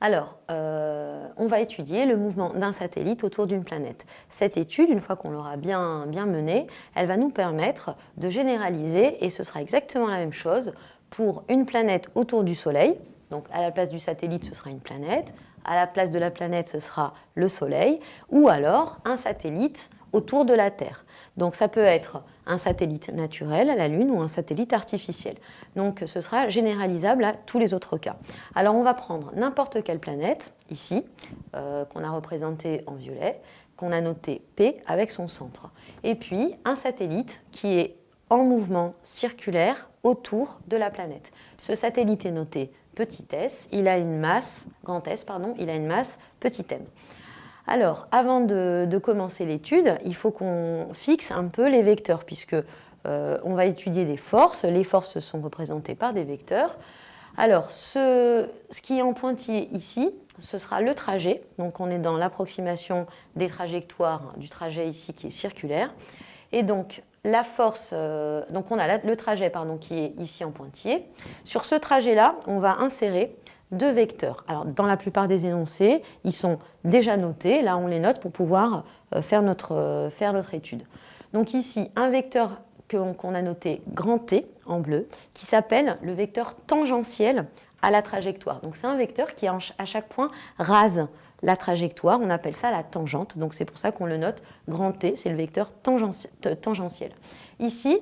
Alors, on va étudier le mouvement d'un satellite autour d'une planète. Cette étude, une fois qu'on l'aura bien menée, elle va nous permettre de généraliser, et ce sera exactement la même chose pour une planète autour du Soleil. Donc, à la place du satellite, ce sera une planète. À la place de la planète, ce sera le Soleil. Ou alors, un satellite autour de la Terre. Donc, ça peut être un satellite naturel à la Lune ou un satellite artificiel. Donc, ce sera généralisable à tous les autres cas. Alors, on va prendre n'importe quelle planète, ici, qu'on a représentée en violet, qu'on a noté P avec son centre. Et puis, un satellite qui est en mouvement circulaire autour de la planète. Ce satellite est noté petit s, il a une masse, grand S, pardon, il a une masse petit m. Alors, avant de commencer l'étude, il faut qu'on fixe un peu les vecteurs, puisque on va étudier des forces. Les forces sont représentées par des vecteurs. Alors, ce qui est en pointillé ici, ce sera le trajet. Donc, on est dans l'approximation des trajectoires du trajet ici qui est circulaire. Et donc, la force, donc on a le trajet qui est ici en pointillé. Sur ce trajet-là, on va insérer deux vecteurs. Alors, dans la plupart des énoncés, ils sont déjà notés. Là, on les note pour pouvoir faire notre étude. Donc ici, un vecteur qu'on a noté grand T en bleu, qui s'appelle le vecteur tangentiel à la trajectoire. Donc c'est un vecteur qui, à chaque point, rase la trajectoire. On appelle ça la tangente. Donc c'est pour ça qu'on le note grand T, c'est le vecteur tangentiel. Ici,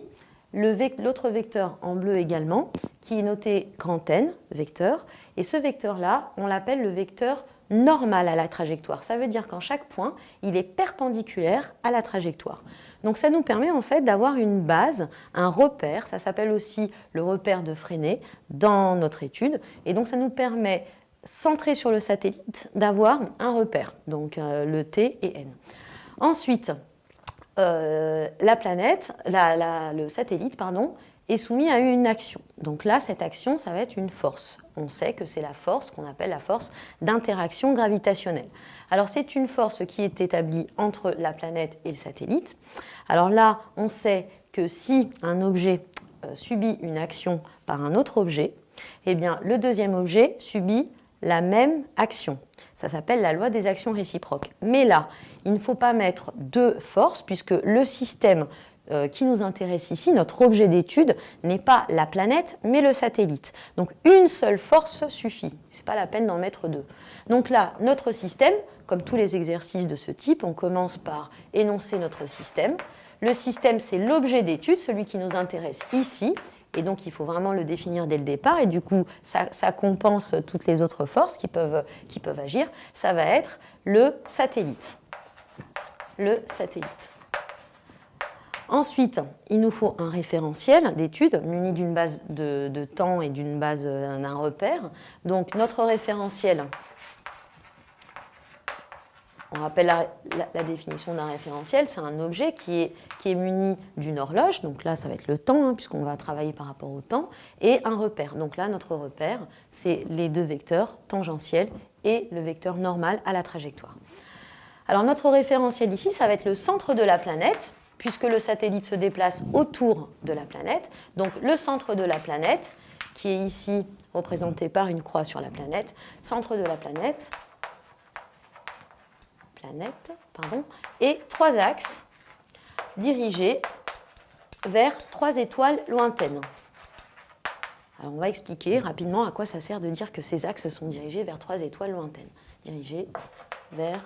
l'autre vecteur en bleu également, qui est noté grand N, vecteur, et ce vecteur-là, on l'appelle le vecteur normal à la trajectoire. Ça veut dire qu'en chaque point, il est perpendiculaire à la trajectoire. Donc ça nous permet en fait d'avoir une base, un repère, ça s'appelle aussi le repère de Fresnel dans notre étude, et donc ça nous permet, centré sur le satellite, d'avoir un repère, donc le T et N. Ensuite, la planète, le satellite, est soumis à une action. Donc là, cette action, ça va être une force. On sait que c'est la force qu'on appelle la force d'interaction gravitationnelle. Alors c'est une force qui est établie entre la planète et le satellite. Alors là, on sait que si un objet subit une action par un autre objet, eh bien le deuxième objet subit la même action. Ça s'appelle la loi des actions réciproques. Mais là, il ne faut pas mettre deux forces puisque le système qui nous intéresse ici, notre objet d'étude, n'est pas la planète, mais le satellite. Donc une seule force suffit. Ce n'est pas la peine d'en mettre deux. Donc là, notre système, comme tous les exercices de ce type, on commence par énoncer notre système. Le système, c'est l'objet d'étude, celui qui nous intéresse ici. Et donc, il faut vraiment le définir dès le départ. Et du coup, ça compense toutes les autres forces qui peuvent agir. Ça va être le satellite. Le satellite. Ensuite, il nous faut un référentiel d'étude muni d'une base de temps et d'une base d'un repère. Donc, notre référentiel, on rappelle la définition d'un référentiel, c'est un objet qui est muni d'une horloge, donc là ça va être le temps, puisqu'on va travailler par rapport au temps, et un repère. Donc là, notre repère, c'est les deux vecteurs tangentiels et le vecteur normal à la trajectoire. Alors notre référentiel ici, ça va être le centre de la planète, puisque le satellite se déplace autour de la planète. Donc le centre de la planète, qui est ici représenté par une croix sur la planète, centre de la planète, et trois axes dirigés vers trois étoiles lointaines. Alors on va expliquer rapidement à quoi ça sert de dire que ces axes sont dirigés vers trois étoiles lointaines. Dirigés vers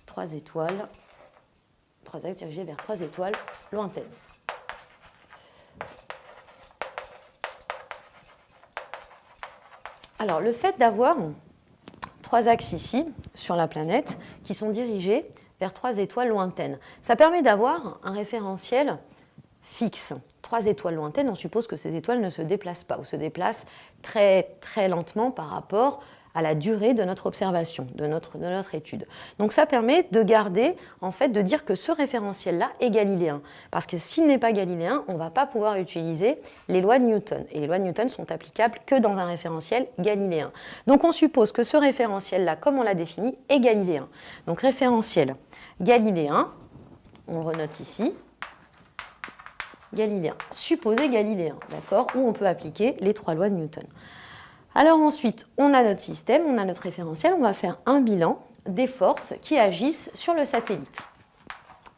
trois axes dirigés vers trois étoiles lointaines. Alors le fait d'avoir trois axes ici, sur la planète, qui sont dirigés vers trois étoiles lointaines. Ça permet d'avoir un référentiel fixe. Trois étoiles lointaines, on suppose que ces étoiles ne se déplacent pas ou se déplacent très, très lentement par rapport à la durée de notre observation, de notre étude. Donc ça permet de garder, en fait, de dire que ce référentiel-là est galiléen. Parce que s'il n'est pas galiléen, on ne va pas pouvoir utiliser les lois de Newton. Et les lois de Newton sont applicables que dans un référentiel galiléen. Donc on suppose que ce référentiel-là, comme on l'a défini, est galiléen. Donc référentiel galiléen, on le renote ici, galiléen, supposé galiléen, d'accord, où on peut appliquer les trois lois de Newton. Alors ensuite, on a notre système, on a notre référentiel, on va faire un bilan des forces qui agissent sur le satellite.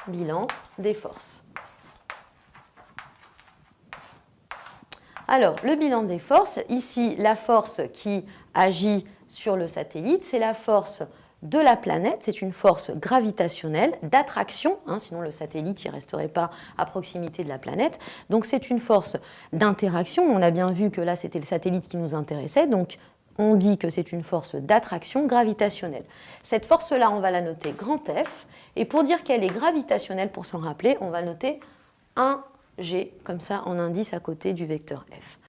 Bilan des forces. Alors, le bilan des forces, ici, la force qui agit sur le satellite, c'est la force de la planète, c'est une force gravitationnelle, d'attraction, sinon le satellite ne resterait pas à proximité de la planète. Donc c'est une force d'interaction, on a bien vu que là c'était le satellite qui nous intéressait, donc on dit que c'est une force d'attraction gravitationnelle. Cette force-là, on va la noter grand F, et pour dire qu'elle est gravitationnelle, pour s'en rappeler, on va noter 1G, comme ça en indice à côté du vecteur F.